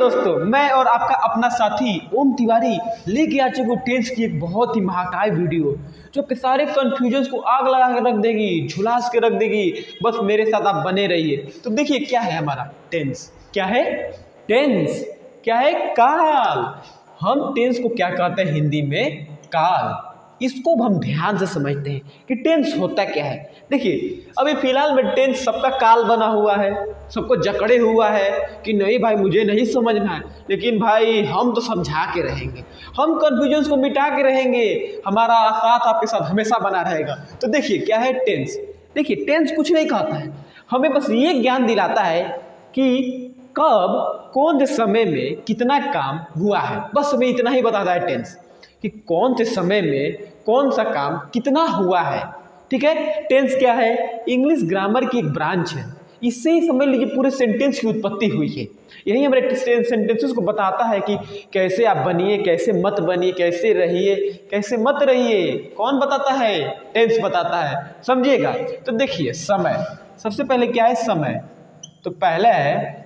दोस्तों, मैं और आपका अपना साथी ओम तिवारी लेके आ चुके टेंस की एक बहुत ही महाकाय वीडियो जो कि सारे कंफ्यूजन को आग लगा के रख देगी, झुलास के रख देगी। बस मेरे साथ आप बने रहिए। तो देखिए क्या है हमारा टेंस, क्या है टेंस, क्या है काल। हम टेंस को क्या कहते हैं हिंदी में, काल। इसको हम ध्यान से समझते हैं कि टेंस होता क्या है। देखिए अभी फिलहाल में टेंस सबका काल बना हुआ है, सबको जकड़े हुआ है कि नहीं भाई मुझे नहीं समझना है, लेकिन भाई हम तो समझा के रहेंगे, हम कन्फ्यूजन्स को मिटा के रहेंगे, हमारा साथ आपके साथ हमेशा बना रहेगा। तो देखिए क्या है टेंस। देखिए टेंस कुछ नहीं कहता है, हमें बस ये ज्ञान दिलाता है कि कब कौन से समय में कितना काम हुआ है। बस हमें इतना ही बताता है टेंस कि कौन से समय में कौन सा काम कितना हुआ है। ठीक है, टेंस क्या है, इंग्लिश ग्रामर की एक ब्रांच है। इससे ही समझ लीजिए पूरे सेंटेंस की उत्पत्ति हुई है। यही हमारे सेंटेंसेस को बताता है कि कैसे आप बनिए, कैसे मत बनिए, कैसे रहिए, कैसे मत रहिए। कौन बताता है, टेंस बताता है, समझिएगा। तो देखिए समय, सबसे पहले क्या है समय, तो पहला है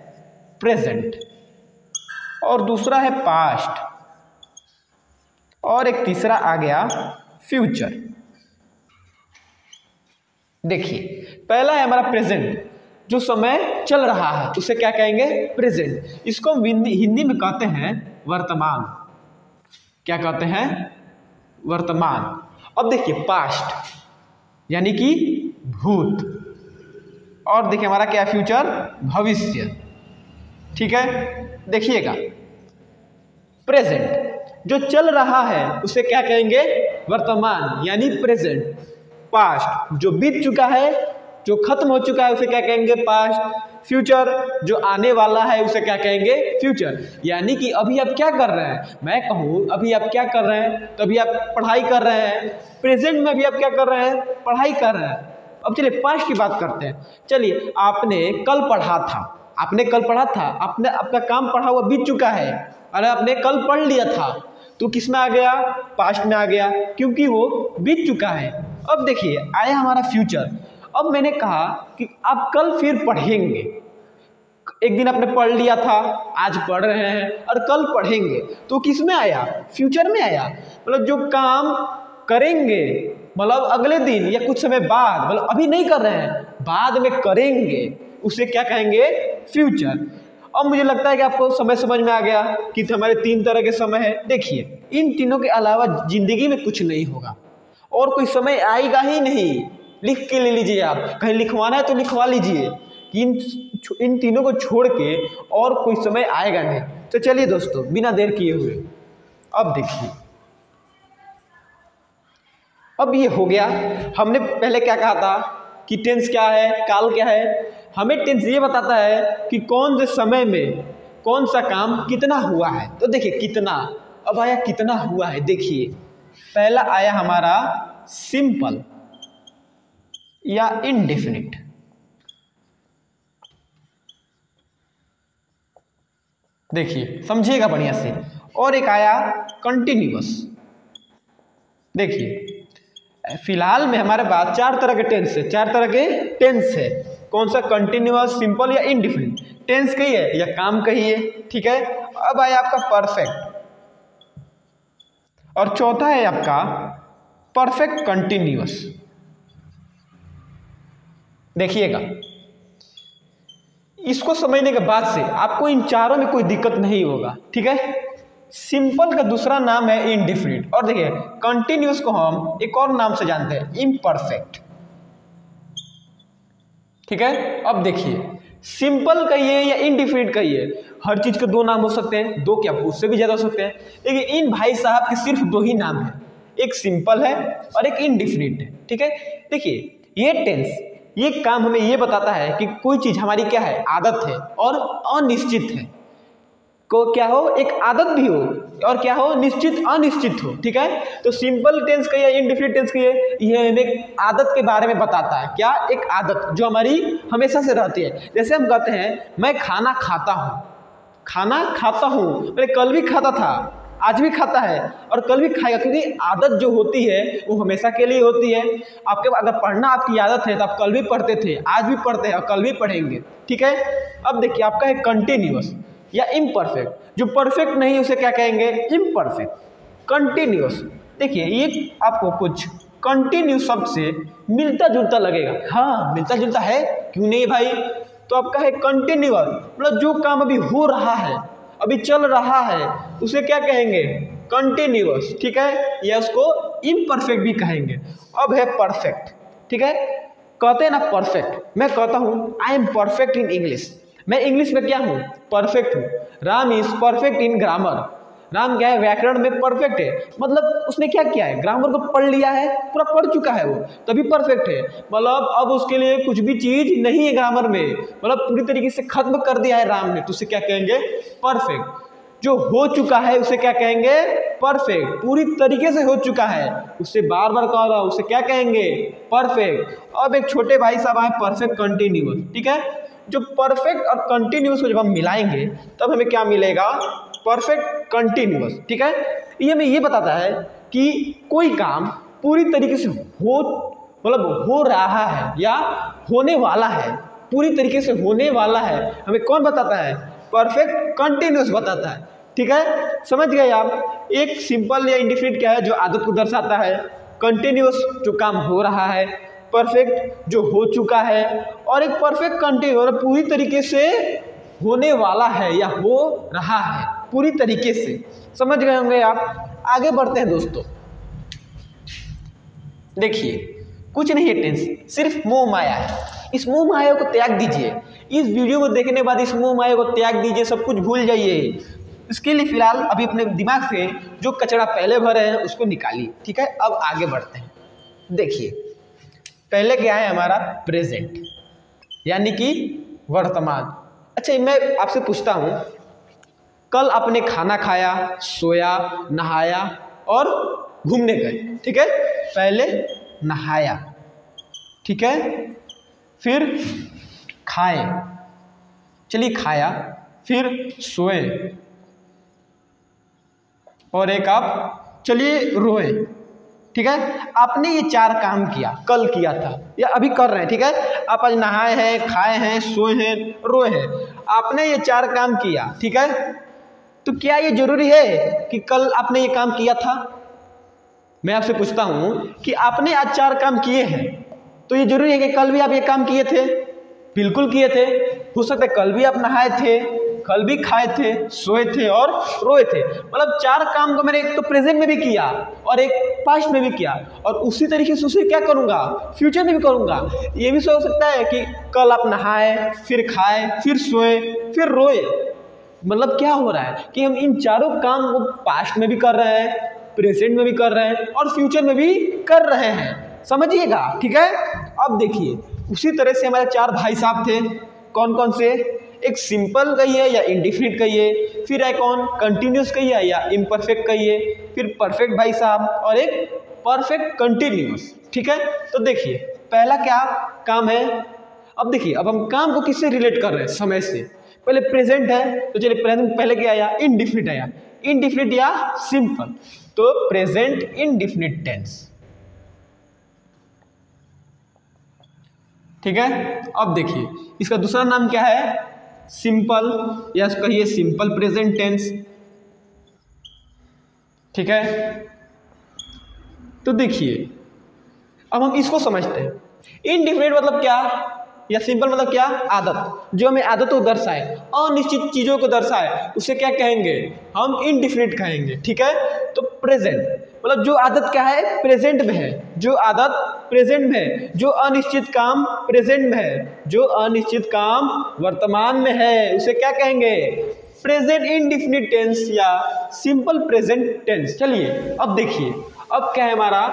प्रेजेंट और दूसरा है पास्ट और एक तीसरा आ गया फ्यूचर। देखिए पहला है हमारा प्रेजेंट, जो समय चल रहा है उसे क्या कहेंगे, प्रेजेंट। इसको हम हिंदी में कहते हैं वर्तमान। क्या कहते हैं, वर्तमान। अब देखिए पास्ट यानी कि भूत, और देखिए हमारा क्या है फ्यूचर, भविष्य। ठीक है, देखिएगा प्रेजेंट जो चल रहा है उसे क्या कहेंगे, वर्तमान यानी प्रेजेंट। पास्ट जो बीत चुका है, जो खत्म हो चुका है उसे क्या कहेंगे, पास्ट। फ्यूचर जो आने वाला है उसे क्या कहेंगे, फ्यूचर। यानी कि अभी आप क्या कर रहे हैं, मैं कहूँ अभी आप क्या कर रहे हैं, तो अभी आप पढ़ाई कर रहे हैं। प्रेजेंट में भी आप क्या कर रहे हैं, पढ़ाई कर रहे हैं। अब चलिए पास्ट की बात करते हैं। चलिए आपने कल पढ़ा था, आपने कल पढ़ा था, आपने आपका काम पढ़ा हुआ बीत चुका है, अरे आपने कल पढ़ लिया था, तो किस में आ गया, पास्ट में आ गया, क्योंकि वो बीत चुका है। अब देखिए आया हमारा फ्यूचर। अब मैंने कहा कि आप कल फिर पढ़ेंगे। एक दिन आपने पढ़ लिया था, आज पढ़ रहे हैं और कल पढ़ेंगे, तो किस में आया, फ्यूचर में आया। मतलब जो काम करेंगे, मतलब अगले दिन या कुछ समय बाद, मतलब अभी नहीं कर रहे हैं, बाद में करेंगे, उसे क्या कहेंगे, फ्यूचर। अब मुझे लगता है कि आपको समय समझ में आ गया कि हमारे तीन तरह के समय है। देखिए इन तीनों के अलावा जिंदगी में कुछ नहीं होगा, और कोई समय आएगा ही नहीं। लिख के ले लीजिए, आप कहीं लिखवाना है तो लिखवा लीजिए कि इन तीनों को छोड़ के और कोई समय आएगा नहीं। तो चलिए दोस्तों बिना देर किए हुए अब देखिए, अब ये हो गया। हमने पहले क्या कहा था कि टेंस क्या है, काल क्या है। हमें टेंस ये बताता है कि कौन से समय में कौन सा काम कितना हुआ है। तो देखिए कितना, अब आया कितना हुआ है। देखिए पहला आया हमारा सिंपल या इनडेफिनिट। देखिए समझिएगा बढ़िया से। और एक आया कंटिन्यूअस। देखिए फिलहाल में हमारे पास चार तरह के टेंस है, चार तरह के टेंस है। कौन सा, कंटिन्यूअस, सिंपल या इनडिफिनिट। टेंस कहिए या काम कहिए, ठीक है। अब आया आपका परफेक्ट, और चौथा है आपका परफेक्ट कंटिन्यूअस। देखिएगा इसको समझने के बाद से आपको इन चारों में कोई दिक्कत नहीं होगा, ठीक है। सिंपल का दूसरा नाम है इनडिफिनिट, और देखिए कंटिन्यूअस को हम एक और नाम से जानते हैं, इम्परफेक्ट, ठीक है। अब देखिए सिंपल कहिए या इनडिफिनिट कहिए, हर चीज के दो नाम हो सकते हैं, दो क्या उससे भी ज्यादा हो सकते हैं, लेकिन इन भाई साहब के सिर्फ दो ही नाम है, एक सिंपल है और एक इनडिफिनिट है, ठीक है। देखिए ये टेंस, ये काम हमें ये बताता है कि कोई चीज हमारी क्या है, आदत है और अनिश्चित है। को क्या हो, एक आदत भी हो और क्या हो, निश्चित अनिश्चित हो, ठीक है। तो सिंपल टेंस कहिए, इनडिफिनिट टेंस कहिए, ये हमें एक आदत के बारे में बताता है। क्या, एक आदत जो हमारी हमेशा से रहती है। जैसे हम कहते हैं मैं खाना खाता हूँ, खाना खाता हूँ, मैंने कल भी खाता था, आज भी खाता है और कल भी खाएगा, क्योंकि आदत जो होती है वो हमेशा के लिए होती है। आपके अगर पढ़ना आपकी आदत है तो आप कल भी पढ़ते थे, आज भी पढ़ते हैं और कल भी पढ़ेंगे, ठीक है। अब देखिए आपका है कंटिन्यूअस, या इम्परफेक्ट। जो परफेक्ट नहीं उसे क्या कहेंगे, इम्परफेक्ट। कंटिन्यूअस, देखिए ये आपको कुछ कंटिन्यू शब्द से मिलता जुलता लगेगा, हाँ मिलता जुलता है, क्यों नहीं भाई। तो आपका है कंटिन्यूअस, मतलब जो काम अभी हो रहा है, अभी चल रहा है, उसे क्या कहेंगे, कंटिन्यूअस, ठीक है, या उसको इम्परफेक्ट भी कहेंगे। अब है परफेक्ट, ठीक है, कहते हैं ना परफेक्ट, मैं कहता हूँ I am perfect in English, मैं इंग्लिश में क्या हूँ, परफेक्ट हूँ। Ram is perfect in grammar, Ram क्या है, व्याकरण में परफेक्ट है, मतलब उसने क्या किया है, ग्रामर को पढ़ लिया है, पूरा पढ़ चुका है वो, तभी परफेक्ट है। मतलब अब उसके लिए कुछ भी चीज नहीं है ग्रामर में, मतलब पूरी तरीके से खत्म कर दिया है राम ने, तो उसे क्या कहेंगे, परफेक्ट। जो हो चुका है उसे क्या कहेंगे, परफेक्ट, पूरी तरीके से हो चुका है, उससे बार बार कह रहा हूं, उसे क्या कहेंगे, परफेक्ट। अब एक छोटे भाई साहब आए परफेक्ट कंटिन्यूअस, ठीक है, जो परफेक्ट और कंटिन्यूअस को जब हम मिलाएंगे तब हमें क्या मिलेगा, परफेक्ट कंटिन्यूअस, ठीक है। ये हमें ये बताता है कि कोई काम पूरी तरीके से हो, मतलब हो रहा है या होने वाला है, पूरी तरीके से होने वाला है, हमें कौन बताता है, परफेक्ट कंटिन्यूअस बताता है, ठीक है, समझ गए आप। एक सिंपल या इंडिफिनिट क्या है, जो आदत को दर्शाता है, कंटिन्यूअस जो काम हो रहा है, परफेक्ट जो हो चुका है, और एक परफेक्ट कंटिन्यूअस पूरी तरीके से होने वाला है या हो रहा है पूरी तरीके से, समझ गए होंगे आप। आगे बढ़ते हैं दोस्तों, देखिए कुछ नहीं है टेंस, सिर्फ मोह माया है, इस मोह माया को त्याग दीजिए, इस वीडियो को देखने के बाद इस मोह माया को त्याग दीजिए, सब कुछ भूल जाइए। इसके लिए फिलहाल अभी अपने दिमाग से जो कचरा पहले भरे हैं उसको निकालिए, ठीक है। अब आगे बढ़ते हैं, देखिए पहले क्या है हमारा, प्रेजेंट, यानी कि वर्तमान। अच्छा मैं आपसे पूछता हूँ, कल आपने खाना खाया, सोया, नहाया और घूमने गए, ठीक है, पहले नहाया, ठीक है, फिर खाए, चलिए खाया, फिर सोए, और एक आप चलिए रोए, ठीक है। आपने ये 4 काम किया, कल किया था या अभी कर रहे हैं, ठीक है, आप आज नहाए हैं, खाए हैं, सोए हैं, रोए हैं, आपने ये 4 काम किया, ठीक है। तो क्या ये जरूरी है कि कल आपने ये काम किया था? मैं आपसे पूछता हूं कि आपने आज 4 काम किए हैं, तो ये जरूरी है कि कल भी आप ये काम किए थे? बिल्कुल किए थे। हो सकता है कल भी आप नहाए थे, कल भी खाए थे, सोए थे और रोए थे, मतलब 4 काम को मैंने एक तो प्रेजेंट में भी किया और एक पास्ट में भी किया, और उसी तरीके से उसे क्या करूंगा, फ्यूचर में भी करूंगा। ये भी हो सकता है कि कल आप नहाए, फिर खाए, फिर सोए, फिर रोए, मतलब क्या हो रहा है कि हम इन 4 काम को पास्ट में भी कर रहे हैं, प्रेजेंट में भी कर रहे हैं और फ्यूचर में भी कर रहे हैं, समझिएगा, ठीक है। अब देखिए उसी तरह से हमारे 4 भाई साहब थे, कौन कौन से, एक सिंपल कहिए या इंडिफिनिट कहिए, फिर है कौन, कंटिन्यूस कहिए या इम्परफेक्ट कहिए, फिर परफेक्ट भाई साहब और एक परफेक्ट कंटिन्यूस, ठीक है। तो देखिए पहला क्या काम है, अब देखिए अब हम काम को किससे रिलेट कर रहे हैं, समय से। पहले प्रेजेंट है तो चलिए प्रेजेंट पहले क्या आया, इंडिफिनिट आया, इंडिफिनिट या सिंपल, तो प्रेजेंट इंडिफिनिट टेंस, ठीक है। अब देखिए इसका दूसरा नाम क्या है, सिंपल या कहिए सिंपल प्रेजेंट टेंस, ठीक है। तो देखिए अब हम इसको समझते हैं, इनडिफिनिट मतलब क्या या सिंपल मतलब क्या, आदत, जो हमें आदत को दर्शाए, अनिश्चित चीजों को दर्शाए, उसे क्या कहेंगे, हम इनडिफिनिट कहेंगे, ठीक है। तो प्रेजेंट मतलब जो आदत क्या है, प्रेजेंट में है, जो आदत प्रेजेंट में है, जो अनिश्चित काम प्रेजेंट में है, जो अनिश्चित काम वर्तमान में है, उसे क्या कहेंगे, प्रेजेंट इंडिफिनिट टेंस या सिंपल प्रेजेंट टेंस। चलिए अब देखिए अब क्या है हमारा,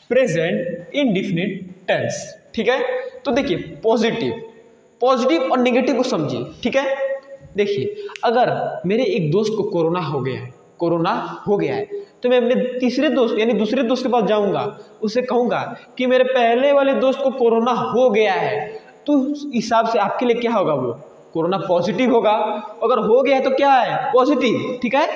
प्रेजेंट इंडिफिनिट टेंस, ठीक है। तो देखिए पॉजिटिव और नेगेटिव को समझिए, ठीक है। देखिए अगर मेरे एक दोस्त को कोरोना हो गया है तो मैं अपने तीसरे दोस्त यानी दूसरे दोस्त के पास जाऊंगा, उससे कहूंगा कि मेरे पहले वाले दोस्त को कोरोना हो गया है, तो उस हिसाब से आपके लिए क्या होगा, वो कोरोना पॉजिटिव होगा। अगर हो गया है तो क्या है, पॉजिटिव, ठीक है,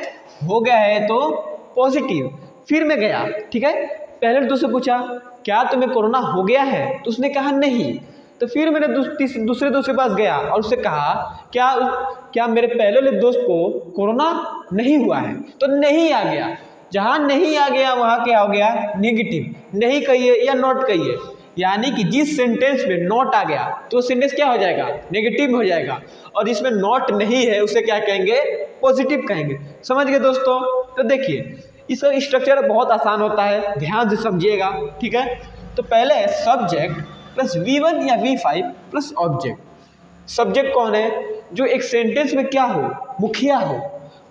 हो गया है तो पॉजिटिव। फिर मैं गया, ठीक है, पहले दोस्त से पूछा क्या तुम्हें कोरोना हो गया है, तो उसने कहा नहीं, तो फिर मेरे दूसरे दोस्त के पास गया और उससे कहा क्या मेरे पहले वाले दोस्त को कोरोना नहीं हुआ है? तो नहीं आ गया। जहाँ नहीं आ गया वहाँ क्या हो गया? नेगेटिव। नहीं कहिए या नॉट कहिए, यानी कि जिस सेंटेंस में नॉट आ गया तो सेंटेंस क्या हो जाएगा? नेगेटिव हो जाएगा। और जिसमें नॉट नहीं है उसे क्या कहेंगे? पॉजिटिव कहेंगे। समझ गए दोस्तों? तो देखिए इसका स्ट्रक्चर बहुत आसान होता है, ध्यान से समझिएगा, ठीक है। तो पहले सब्जेक्ट प्लस V1 या V5 प्लस ऑब्जेक्ट। सब्जेक्ट कौन है? जो एक सेंटेंस में क्या हो? मुखिया हो,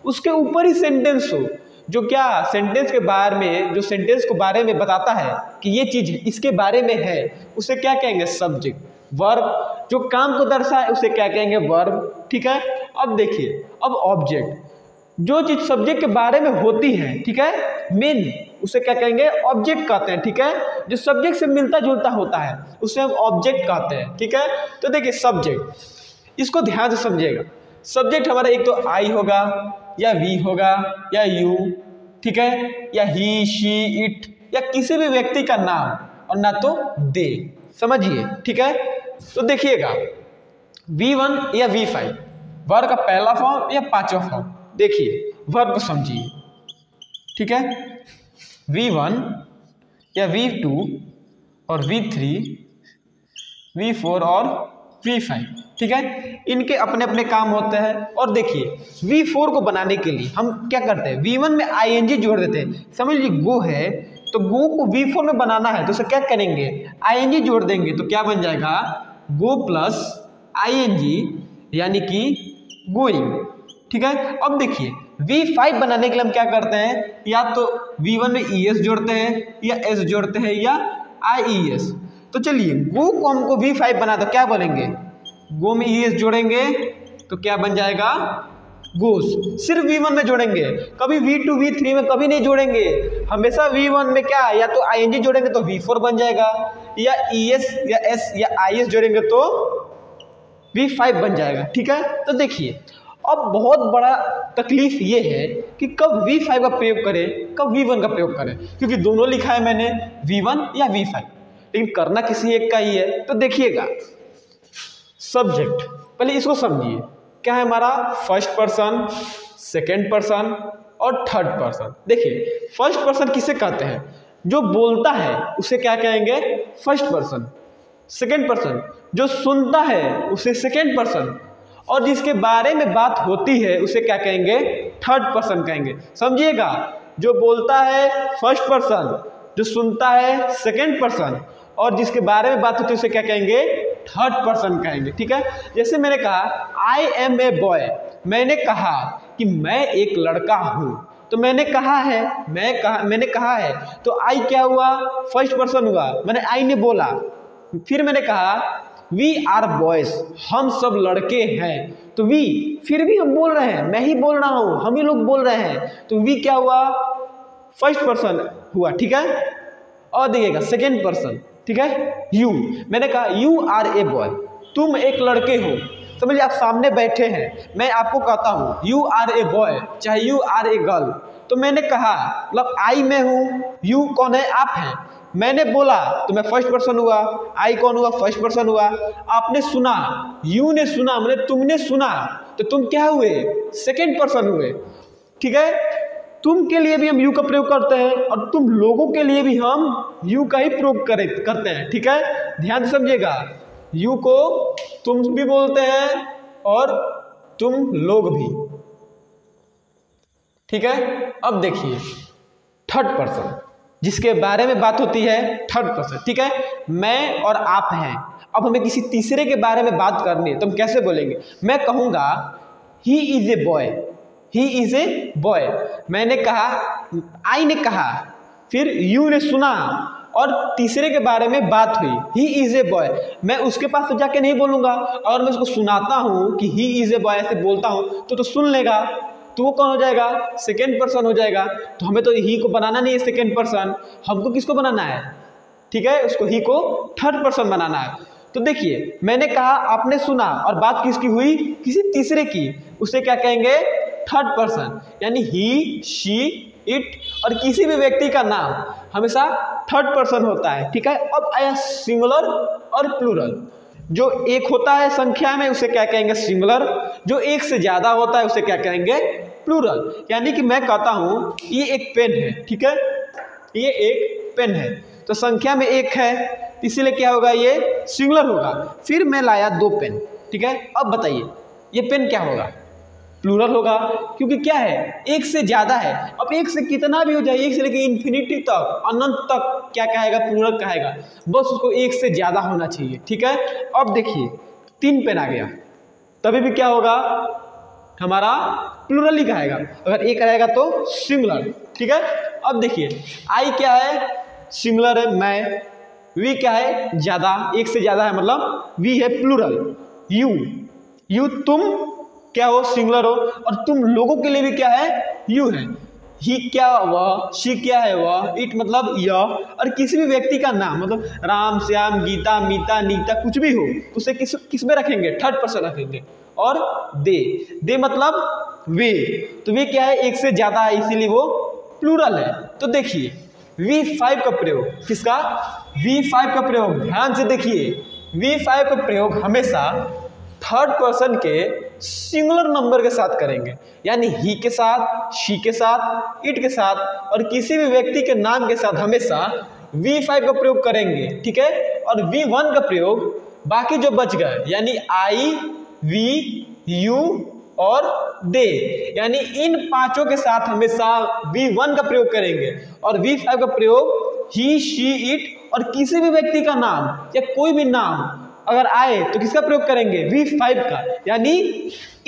उसके ऊपर ही सेंटेंस हो, जो क्या सेंटेंस के बारे में, जो सेंटेंस को बारे में बताता है कि ये चीज़ इसके बारे में है, उसे क्या कहेंगे? सब्जेक्ट। वर्ब जो काम को दर्शाए उसे क्या कहेंगे? वर्ब, ठीक है। अब देखिए, अब ऑब्जेक्ट जो चीज़ सब्जेक्ट के बारे में होती है, ठीक है, मेन, उसे क्या कहेंगे? ऑब्जेक्ट कहते हैं, ठीक है। जो सब्जेक्ट से मिलता जुलता होता है उसे हम ऑब्जेक्ट कहते हैं, ठीक है। तो देखिए सब्जेक्ट, इसको ध्यान से समझिएगा। सब्जेक्ट हमारा एक तो आई होगा या वी होगा या यू, ठीक है, या ही, शी, इट, या किसी भी व्यक्ति का नाम, और ना तो दे। समझिए, ठीक है। तो देखिएगा V1 या V5 वर्ब का पहला फॉर्म या पांचवा फॉर्म। देखिए वर्ब को समझिए, ठीक है। V1 या V2 और V3, V4 और V5, ठीक है, इनके अपने अपने काम होते हैं। और देखिए V4 को बनाने के लिए हम क्या करते हैं? V1 में ING जोड़ देते हैं। समझ लीजिए गो है, तो गो को V4 में बनाना है तो उसे क्या करेंगे? ING जोड़ देंगे, तो क्या बन जाएगा? गो प्लस ING, यानी कि गोइंग, ठीक है। अब देखिए V5 बनाने के लिए हम क्या करते हैं? या तो V1 में ES जोड़ते हैं, या S जोड़ते हैं, या IES। तो चलिए गो को हमको V5 बना, तो क्या बोलेंगे? गो में ES जोड़ेंगे तो क्या बन जाएगा? गोस। सिर्फ V1 में जोड़ेंगे, कभी V2 V3 में कभी नहीं जोड़ेंगे। हमेशा V1 में क्या, या तो ING जोड़ेंगे तो V4 बन जाएगा, या ES या S या IS जोड़ेंगे तो V5 बन जाएगा, ठीक है। तो देखिए अब बहुत बड़ा तकलीफ ये है कि कब V5 का प्रयोग करें, कब V1 का प्रयोग करें, क्योंकि दोनों लिखा है मैंने, V1 या V5, लेकिन करना किसी एक का ही है। तो देखिएगा सब्जेक्ट, पहले इसको समझिए, क्या है हमारा? फर्स्ट पर्सन, सेकेंड पर्सन और थर्ड पर्सन। देखिए फर्स्ट पर्सन किसे कहते हैं? जो बोलता है उसे क्या कहेंगे? First person. सेकेंड पर्सन जो सुनता है उसे सेकेंड पर्सन, और जिसके बारे में बात होती है उसे क्या कहेंगे? थर्ड पर्सन कहेंगे। समझिएगा, जो बोलता है फर्स्ट पर्सन, जो सुनता है सेकेंड पर्सन, और जिसके बारे में बात होती है उसे क्या कहेंगे? थर्ड पर्सन कहेंगे, ठीक है। जैसे मैंने कहा आई एम ए बॉय, मैंने कहा कि मैं एक लड़का हूँ, तो मैंने कहा है, मैंने कहा है, तो आई क्या हुआ? फर्स्ट पर्सन हुआ, मैंने आई ने बोला। फिर मैंने कहा वी आर बॉयज, हम सब लड़के हैं, तो वी, फिर भी हम बोल रहे हैं, मैं ही बोल रहा हूँ, हम ही लोग बोल रहे हैं, तो वी क्या हुआ? फर्स्ट पर्सन हुआ, ठीक है। और देखिएगा सेकेंड पर्सन, ठीक है, यू, मैंने कहा यू आर ए बॉय, तुम एक लड़के हो। समझिए आप सामने बैठे हैं, मैं आपको कहता हूँ यू आर ए बॉय, चाहे यू आर ए गर्ल, तो मैंने कहा मतलब आई मैं हूँ, यू कौन है? आप हैं, मैंने बोला तो मैं फर्स्ट पर्सन हुआ, आई कौन हुआ? फर्स्ट पर्सन हुआ। आपने सुना, यू ने सुना, मतलब तुमने सुना, तो तुम क्या हुए? सेकेंड पर्सन हुए, ठीक है। तुम के लिए भी हम यू का प्रयोग करते हैं, और तुम लोगों के लिए भी हम यू का ही प्रयोग करते हैं, ठीक है। ध्यान से समझिएगा, यू को तुम भी बोलते हैं और तुम लोग भी, ठीक है। अब देखिए थर्ड पर्सन, जिसके बारे में बात होती है, थर्ड पर्सन, ठीक है। मैं और आप हैं, अब हमें किसी तीसरे के बारे में बात करनी है तो हम कैसे बोलेंगे? मैं कहूँगा he is a boy, he is a boy, मैंने कहा, आई ने कहा, फिर यू ने सुना, और तीसरे के बारे में बात हुई, ही इज ए बॉय। मैं उसके पास तो जाके नहीं बोलूँगा, और मैं उसको सुनाता हूँ कि ही इज ए बॉय, ऐसे बोलता हूँ तो सुन लेगा, तो वो कौन हो जाएगा? सेकेंड पर्सन हो जाएगा। तो हमें तो ही को बनाना नहीं है सेकेंड पर्सन, हमको किसको बनाना है? ठीक है, उसको ही को थर्ड पर्सन बनाना है। तो देखिए मैंने कहा, आपने सुना, और बात किसकी हुई? किसी तीसरे की, उसे क्या कहेंगे? Third person. यानी ही, शी, इट और किसी भी व्यक्ति का नाम हमेशा थर्ड पर्सन होता है, ठीक है। अब आया सिंगुलर और प्लूरल। जो एक होता है संख्या में उसे क्या कहेंगे सिंगुलर, जो एक से ज्यादा होता है उसे क्या कहेंगे प्लूरल। यानी कि मैं कहता हूं ये एक पेन है, ठीक है, ये एक पेन है तो संख्या में एक है इसीलिए क्या होगा ये सिंगुलर होगा। फिर मैं लाया 2 पेन, ठीक है, अब बताइए ये पेन क्या होगा प्लूरल होगा, क्योंकि क्या है एक से ज्यादा है। अब एक से कितना भी हो जाए, एक से लेकर इन्फिनिटी तक अनंत तक क्या कहेगा प्लूरल कहेगा, बस उसको एक से ज्यादा होना चाहिए, ठीक है। अब देखिए 3 पेन आ गया तभी भी क्या होगा हमारा प्लूरल ही कहेगा, अगर एक रहेगा तो सिंगुलर, ठीक है। अब देखिए आई क्या है सिंगुलर है मैं, वी क्या है ज्यादा, एक से ज्यादा है मतलब वी है प्लूरल, यू तुम क्या हो सिंगुलर हो, और तुम लोगों के लिए भी क्या है यू है, ही क्या वह, शी क्या है वह, इट मतलब यह, और किसी भी व्यक्ति का नाम मतलब राम श्याम गीता मीता नीता कुछ भी हो उसे किस में रखेंगे थर्ड पर्सन रखेंगे। और दे मतलब वे, तो वे क्या है एक से ज्यादा है इसीलिए वो प्लूरल है। तो देखिए V5 का प्रयोग, किसका V5 का प्रयोग, ध्यान से देखिए V5 का प्रयोग हमेशा थर्ड पर्सन के सिंगुलर नंबर के साथ करेंगे, यानी ही के साथ, शी के साथ, इट के साथ और किसी भी व्यक्ति के नाम के साथ हमेशा V5 का प्रयोग करेंगे, ठीक है। और V1 का प्रयोग बाकी जो बच गए यानी आई, वी, यू और दे, यानी इन पांचों के साथ हमेशा V1 का प्रयोग करेंगे। और V5 का प्रयोग ही, शी, इट और किसी भी व्यक्ति का नाम या कोई भी नाम अगर आए तो किसका प्रयोग करेंगे V5 का, यानी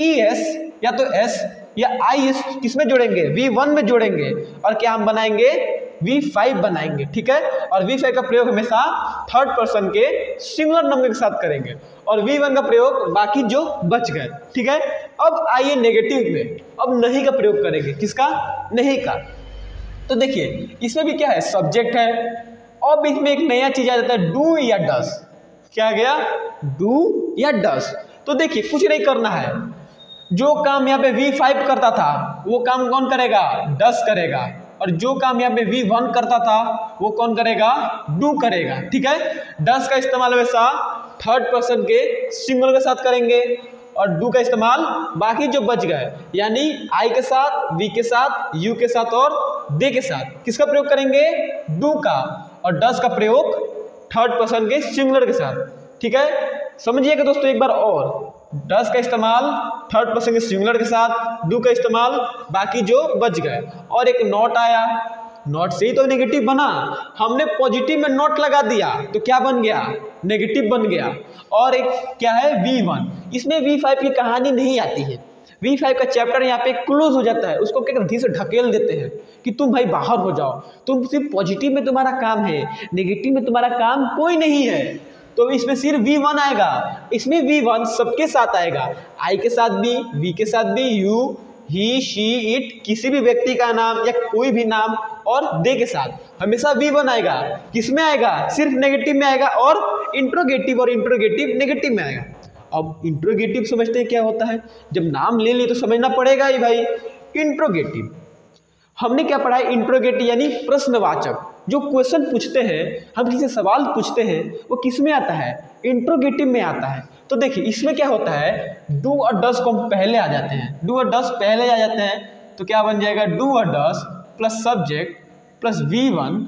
ES या तो S या IS किसमें जोड़ेंगे V1 में जोड़ेंगे और क्या हम बनाएंगे V5 बनाएंगे, ठीक है। और V5 का प्रयोग हमेशा थर्ड पर्सन के सिंगुलर नंबर के साथ करेंगे और V1 का प्रयोग बाकी जो बच गए, ठीक है। अब आइए नेगेटिव में, अब नहीं का प्रयोग करेंगे, किसका नहीं का। तो देखिए इसमें भी क्या है सब्जेक्ट है, अब इसमें एक नया चीज आ जाता है डू या डस, क्या गया डू या डस। तो देखिए कुछ नहीं करना है, जो काम यहाँ पे V5 करता था वो काम कौन करेगा डस करेगा, और जो काम यहाँ पे V1 करता था वो कौन करेगा डू करेगा, ठीक है। डस का इस्तेमाल हमेशा थर्ड पर्सन के सिंगुलर के साथ करेंगे और डू का इस्तेमाल बाकी जो बच गए यानी आई के साथ, वी के साथ, यू के साथ और दे के साथ किसका प्रयोग करेंगे डू का, और डस का प्रयोग थर्ड पर्सन के सिंगुलर के साथ, ठीक है। समझिएगा दोस्तों एक बार और, डस का इस्तेमाल थर्ड पर्सन के सिंगुलर के साथ, डू का इस्तेमाल बाकी जो बच गए। और एक नॉट आया, नॉट से ही तो नेगेटिव बना, हमने पॉजिटिव में नॉट लगा दिया तो क्या बन गया नेगेटिव बन गया। और एक क्या है V1, इसमें V5 की कहानी नहीं आती है, V5 का चैप्टर यहाँ पे क्लोज हो जाता है, उसको क्या धीरे से ढकेल देते हैं कि तुम भाई बाहर हो जाओ, तुम सिर्फ पॉजिटिव में तुम्हारा काम है, नेगेटिव में तुम्हारा काम कोई नहीं है। तो इसमें सिर्फ V1 आएगा, इसमें V1 सबके साथ आएगा, आई के साथ भी, वी के साथ भी, यू, ही, शी, इट किसी भी व्यक्ति का नाम या कोई भी नाम और दे के साथ हमेशा V1 आएगा। किसमें आएगा सिर्फ नेगेटिव में आएगा, और इंट्रोगेटिव और इंट्रोगेटिव नेगेटिव में आएगा। अब इंट्रोगेटिव समझते हैं क्या होता है, जब नाम ले लिए तो समझना पड़ेगा ही भाई। इंट्रोगेटिव हमने क्या पढ़ा है, इंट्रोगेटिव यानी प्रश्नवाचक, जो क्वेश्चन पूछते हैं, हम किसी सवाल पूछते हैं वो किस में आता है इंट्रोगेटिव में आता है। तो देखिए इसमें क्या होता है डू और डस को हम पहले आ जाते हैं, डू और डस पहले आ जाते हैं तो क्या बन जाएगा डू और does plus subject plus V1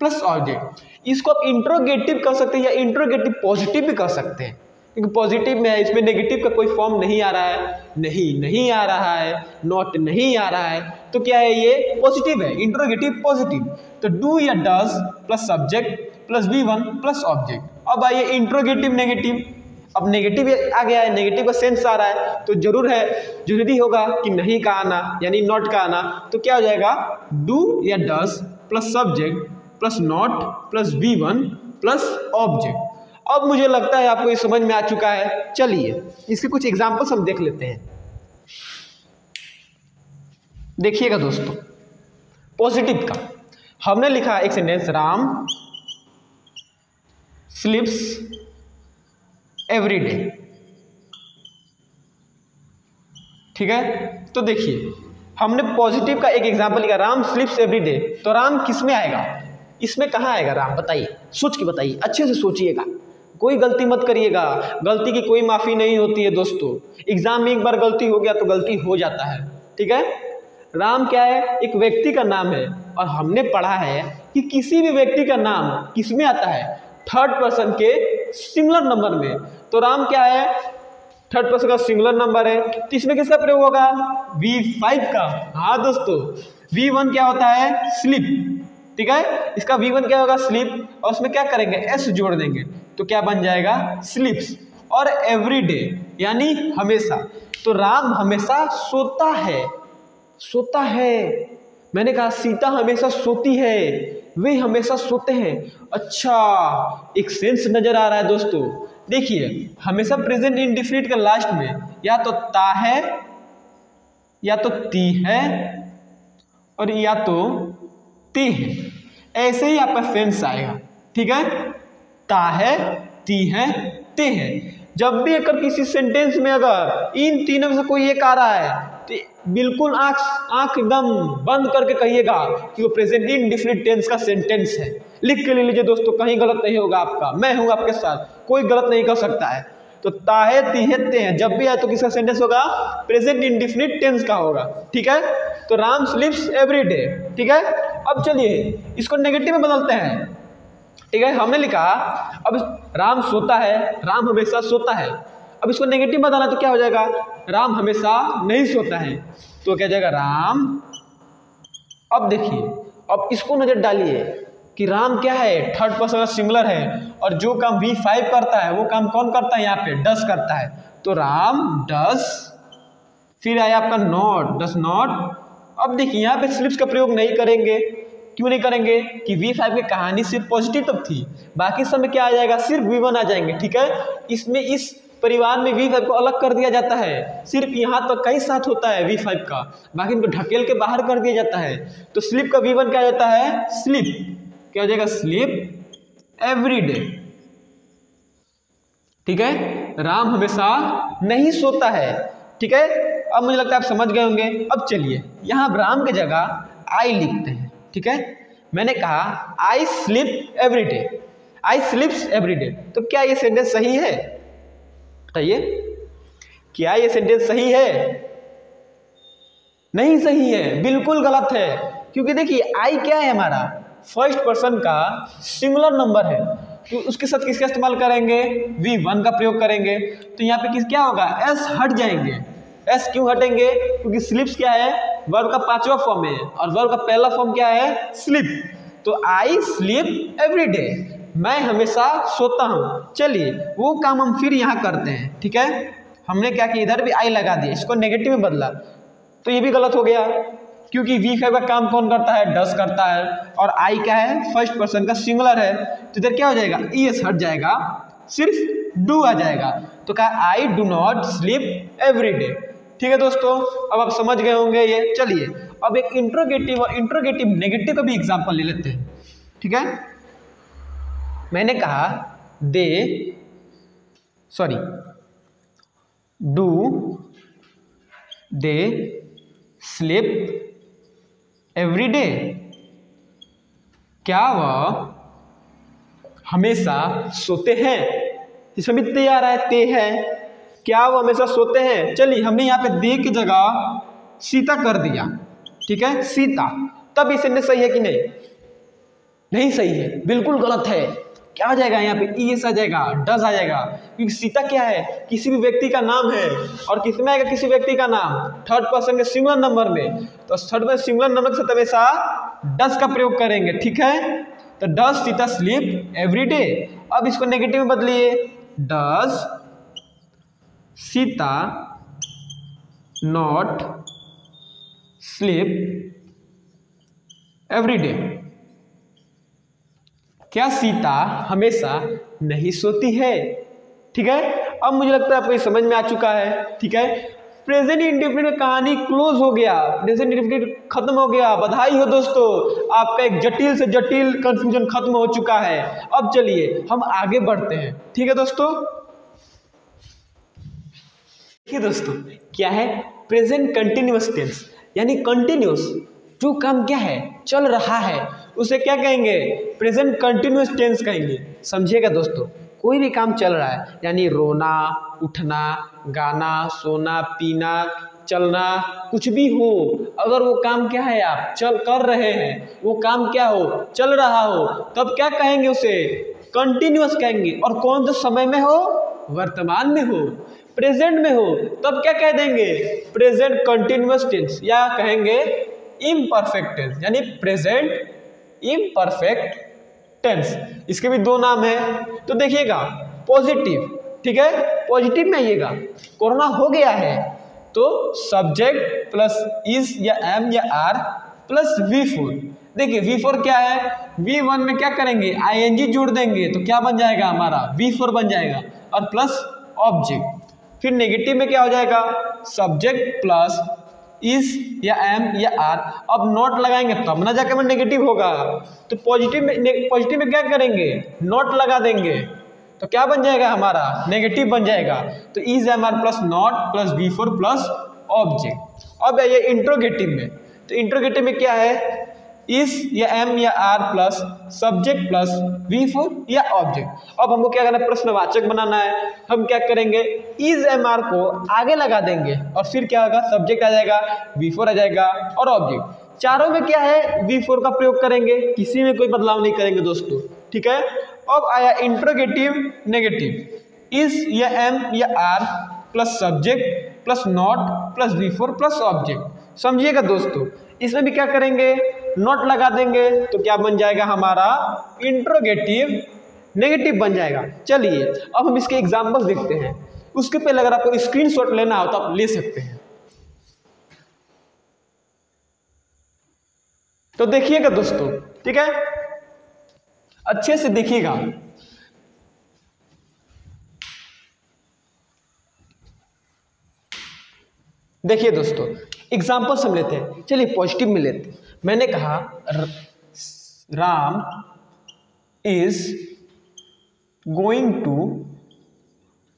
plus object. इसको आप इंट्रोगेटिव कर सकते हैं या इंट्रोगेटिव पॉजिटिव भी कर सकते हैं, क्योंकि पॉजिटिव में है, इसमें नेगेटिव का कोई फॉर्म नहीं आ रहा है, नहीं आ रहा है, नॉट नहीं आ रहा है, तो क्या है ये पॉजिटिव है, इंट्रोगेटिव पॉजिटिव। तो डू या does plus subject plus V1 plus object. अब आइए इंट्रोगेटिव नेगेटिव, अब नेगेटिव आ गया है, नेगेटिव का सेंस आ रहा है तो जरूरी होगा कि नहीं का आना यानी नॉट का आना, तो क्या हो जाएगा डू या does plus subject plus not plus V1 plus object. अब मुझे लगता है आपको ये समझ में आ चुका है, चलिए इसके कुछ एग्जांपल्स हम देख लेते हैं। देखिएगा दोस्तों पॉजिटिव का हमने लिखा एक सेंटेंस, राम स्लीप्स एवरी डे, ठीक है। तो देखिए हमने पॉजिटिव का एक एग्जांपल लिखा राम स्लीप्स एवरी डे, तो राम किस में आएगा, इसमें कहाँ आएगा राम बताइए, सोच के बताइए, अच्छे से सोचिएगा, कोई गलती मत करिएगा, गलती की कोई माफ़ी नहीं होती है दोस्तों। एग्जाम में एक बार गलती हो गया तो गलती हो जाता है, ठीक है। राम क्या है, एक व्यक्ति का नाम है, और हमने पढ़ा है कि किसी भी व्यक्ति का नाम किस में आता है, थर्ड पर्सन के सिंगुलर नंबर में। तो राम क्या है, थर्ड पर्सन का सिंगुलर नंबर है, तो इसमें किसका प्रयोग होगा, V5 का। हाँ दोस्तों, V1 क्या होता है, स्लिप, ठीक है। इसका V1 क्या होगा, स्लिप, और उसमें क्या करेंगे, S जोड़ देंगे तो क्या बन जाएगा, स्लिप्स। और एवरीडे यानी हमेशा, तो राम हमेशा सोता है, सोता है। मैंने कहा सीता हमेशा सोती है, वे हमेशा सोते हैं। अच्छा, एक सेंस नजर आ रहा है दोस्तों। देखिए, हमेशा प्रेजेंट इंडेफिनिट के लास्ट में या तो ता है, या तो ती है, और या तो ती है, ऐसे ही आपका सेंस आएगा, ठीक है। ता है, ती है, ते है। जब भी अगर किसी सेंटेंस में अगर इन तीनों में से कोई एक आ रहा है तो बिल्कुल आंख एकदम बंद करके कहिएगा कि वो प्रेजेंट इंडेफिनिट टेंस का सेंटेंस है। लिख के ले लीजिए दोस्तों, कहीं गलत नहीं होगा आपका, मैं हूं आपके साथ, कोई गलत नहीं कर सकता है। तो ताहे, तीहे, ते हैं जब भी आए तो किसका सेंटेंस होगा, प्रेजेंट इंडेफिनिट टेंस का होगा, ठीक है। तो राम स्लीप्स एवरी डे, ठीक है। अब चलिए इसको नेगेटिव में बदलते हैं, ठीक है। हमने लिखा अब राम सोता है, राम हमेशा सोता है। अब इसको नेगेटिव बदलना तो क्या हो जाएगा, राम हमेशा नहीं सोता है, तो क्या जाएगा, राम। अब देखिए, अब इसको नजर डालिए कि राम क्या है, थर्ड पर्सन का सिंगुलर है, और जो काम V5 करता है वो काम कौन करता है, यहाँ पे डस करता है। तो राम डस, फिर आया आपका नॉट, डस नॉट। अब देखिए यहाँ पे स्लिप्स का प्रयोग नहीं करेंगे, क्यों नहीं करेंगे कि V5 की कहानी सिर्फ पॉजिटिव तक थी, बाकी सब में क्या आ जाएगा, सिर्फ V1 आ जाएंगे, ठीक है। इसमें इस परिवार में V5 को अलग कर दिया जाता है, सिर्फ यहाँ तक का ही साथ होता है V5 का, बाकी इनको ढकेल के बाहर कर दिया जाता है। तो स्लीप का V1 क्या जाता है, स्लीप, क्या हो जाएगा, स्लीप एवरी डे, ठीक है। राम हमेशा नहीं सोता है, ठीक है। अब मुझे लगता है आप समझ गए होंगे। अब चलिए यहाँ राम की जगह आई लिखते हैं, ठीक है। मैंने कहा I sleep every day, I स्लीप्स every day, तो क्या ये सेंटेंस सही है, बताइए, क्या ये सेंटेंस सही है, नहीं सही है, बिल्कुल गलत है। क्योंकि देखिए आई क्या है, हमारा फर्स्ट पर्सन का सिंगुलर नंबर है, तो उसके साथ किसका इस्तेमाल करेंगे, V1 का प्रयोग करेंगे। तो यहाँ पे क्या होगा, S हट जाएंगे। S क्यों हटेंगे, क्योंकि स्लिप्स क्या है, वर्ब का 5वां फॉर्म है, और वर्ब का पहला फॉर्म क्या है, स्लीप। तो आई स्लीप एवरी डे, मैं हमेशा सोता हूँ। चलिए वो काम हम फिर यहाँ करते हैं, ठीक है। हमने क्या किया, इधर भी आई लगा दिया, इसको नेगेटिव में बदला, तो ये भी गलत हो गया, क्योंकि V5 का काम कौन करता है, डस करता है, और आई क्या है, फर्स्ट पर्सन का सिंगुलर है, तो इधर क्या हो जाएगा, ES हट जाएगा, सिर्फ डू आ जाएगा। तो कहा I do not sleep every day, ठीक है दोस्तों। अब आप समझ गए होंगे ये। चलिए अब एक इंट्रोगेटिव और इंट्रोगेटिव नेगेटिव का भी एग्जांपल ले लेते हैं, ठीक है। मैंने कहा do they sleep every day, क्या वह हमेशा सोते हैं, इसमें भी ते आ रहा है, ते है, क्या वो हमेशा सोते हैं। चलिए हमने यहाँ पे दे की जगह सीता कर दिया, ठीक है, सीता। तब ये सेंटेंस सही है कि नहीं, नहीं सही है, बिल्कुल गलत है। क्या आ जाएगा यहाँ पे, ES आ जाएगा, डस आ जाएगा, क्योंकि सीता क्या है, किसी भी व्यक्ति का नाम है, और किसमें आएगा, किसी व्यक्ति का नाम थर्ड पर्सन के सिंगुलर नंबर में, तो थर्ड पर्सन सिंगुलर नंबर के साथ हमेशा डस का प्रयोग करेंगे, ठीक है। तो does Sita sleep every day. अब इसको नेगेटिव में बदलिए, does Sita not sleep every day, क्या सीता हमेशा नहीं सोती है, ठीक है। अब मुझे लगता है आपको ये समझ में आ चुका है, ठीक है। प्रेजेंट इंडेफिनिट कहानी क्लोज हो गया, प्रेजेंट इंडेफिनिट खत्म हो गया। बधाई हो दोस्तों, आपका एक जटिल से जटिल कंफ्यूजन खत्म हो चुका है। अब चलिए हम आगे बढ़ते हैं, ठीक है दोस्तों। देखिए दोस्तों, क्या है प्रेजेंट कंटिन्यूअस टेंस, यानी कंटिन्यूअस, जो काम क्या है, चल रहा है, उसे क्या कहेंगे, प्रेजेंट कंटिन्यूअस टेंस कहेंगे। समझिएगा दोस्तों, कोई भी काम चल रहा है, यानी रोना, उठना, गाना, सोना, पीना, चलना, कुछ भी हो, अगर वो काम क्या है आप चल कर रहे हैं, वो काम क्या हो चल रहा हो, तब क्या कहेंगे उसे कंटिन्यूअस कहेंगे। और कौन से समय में हो, वर्तमान में हो, प्रेजेंट में हो, तब क्या कह देंगे प्रेजेंट कंटिन्यूअस टेंस, या कहेंगे इम्परफेक्ट टेंस, यानी प्रेजेंट इम्परफेक्ट टेंस। इसके भी दो नाम है। तो देखिएगा पॉजिटिव, ठीक है, पॉजिटिव में आइएगा, कोरोना हो गया है तो सब्जेक्ट प्लस इज या एम या आर प्लस V4। देखिए V4 क्या है, V1 में क्या करेंगे ING जोड़ देंगे तो क्या बन जाएगा हमारा V4 बन जाएगा, और प्लस ऑब्जेक्ट। फिर नेगेटिव में क्या हो जाएगा सब्जेक्ट प्लस इज या एम या आर। अब नॉट लगाएंगे तब ना जाकर में नेगेटिव होगा, तो पॉजिटिव में क्या करेंगे नॉट लगा देंगे तो क्या बन जाएगा हमारा नेगेटिव बन जाएगा। तो is am are plus not plus V4 plus object. अब आइए इंट्रोगेटिव में, तो इंट्रोगेटिव में क्या है इज या एम या are plus subject plus V4 या ऑब्जेक्ट। अब हमको क्या करना है प्रश्नवाचक बनाना है, हम क्या करेंगे इज एम आर को आगे लगा देंगे और फिर क्या होगा सब्जेक्ट आ जाएगा, V4 आ जाएगा और ऑब्जेक्ट। चारों में क्या है V4 का प्रयोग करेंगे, किसी में कोई बदलाव नहीं करेंगे दोस्तों, ठीक है। अब आया इंट्रोगेटिव नेगेटिव, इज या एम या are plus subject plus not plus V4 plus object. समझिएगा दोस्तों, इसमें भी क्या करेंगे नॉट लगा देंगे तो क्या बन जाएगा हमारा इंट्रोगेटिव नेगेटिव बन जाएगा। चलिए अब हम इसके एग्जांपल्स देखते हैं, उसके पहले अगर आपको स्क्रीनशॉट लेना हो तो आप ले सकते हैं। तो देखिएगा दोस्तों, ठीक है, अच्छे से देखिएगा। देखिए दोस्तों एग्जांपल्स हम लेते हैं, चलिए पॉजिटिव में लेते हैं। मैंने कहा Ram is going to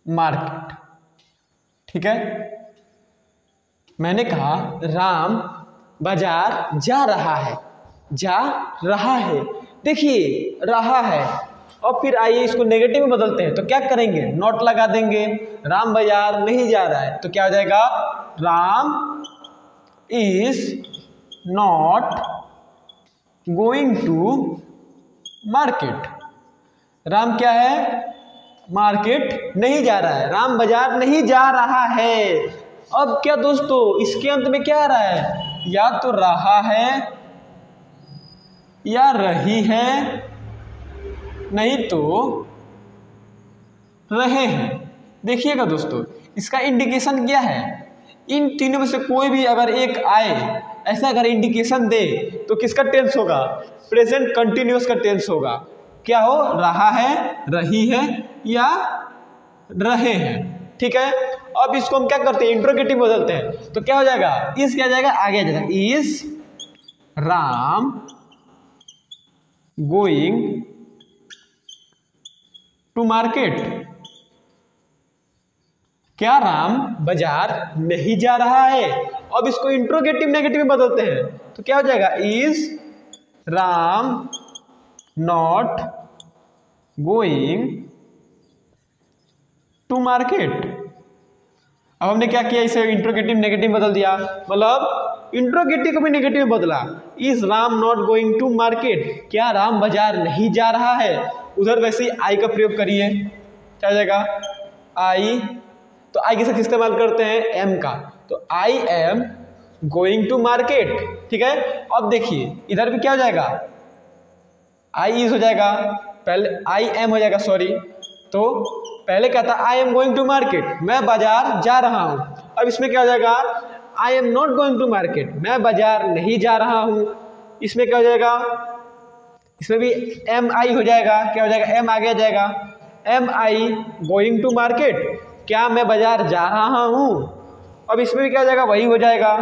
market, ठीक है। मैंने कहा राम बाजार जा रहा है, जा रहा है, देखिए रहा है। और फिर आइए इसको नेगेटिव में बदलते हैं, तो क्या करेंगे नॉट लगा देंगे, राम बाजार नहीं जा रहा है तो क्या हो जाएगा Ram is not going to market. Ram क्या है मार्केट नहीं जा रहा है, राम बाजार नहीं जा रहा है। अब क्या दोस्तों इसके अंत में क्या आ रहा है, या तो रहा है या रही है, नहीं तो रहे हैं। देखिएगा दोस्तों इसका इंडिकेशन क्या है, इन तीनों में से कोई भी अगर एक आए, ऐसा अगर इंडिकेशन दे तो किसका टेंस होगा प्रेजेंट कंटिन्यूअस का टेंस होगा। क्या हो रहा है, रही है या रहे हैं, ठीक है। अब इसको हम क्या करते हैं इंट्रोगेटिव बदलते हैं, तो क्या हो जाएगा इज क्या जाएगा आगे आ जाएगा, is Ram going to market. क्या राम बाजार नहीं जा रहा है। अब इसको इंट्रोगेटिव नेगेटिव में बदलते हैं, तो क्या हो जाएगा is Ram not going to market. अब हमने क्या किया इसे इंट्रोगेटिव नेगेटिव बदल दिया, मतलब इंट्रोगेटिव को भी नेगेटिव में बदला, is Ram not going to market, क्या राम बाजार नहीं जा रहा है। उधर वैसे ही आई का प्रयोग करिए, क्या हो जाएगा आई, तो आई के साथ इस्तेमाल करते हैं एम का, तो I am going to market, ठीक है। अब देखिए इधर भी क्या हो जाएगा आई इज हो जाएगा, पहले आई एम हो जाएगा सॉरी, तो पहले क्या था I am going to market, मैं बाजार जा रहा हूं। अब इसमें क्या हो जाएगा I am not going to market, मैं बाजार नहीं जा रहा हूं। इसमें क्या हो जाएगा, इसमें भी एम आई हो जाएगा, क्या हो जाएगा एम आगे आ जाएगा, am I going to market, क्या मैं बाजार जा रहा हूं। अब इसमें भी क्या हो जाएगा वही हो जाएगा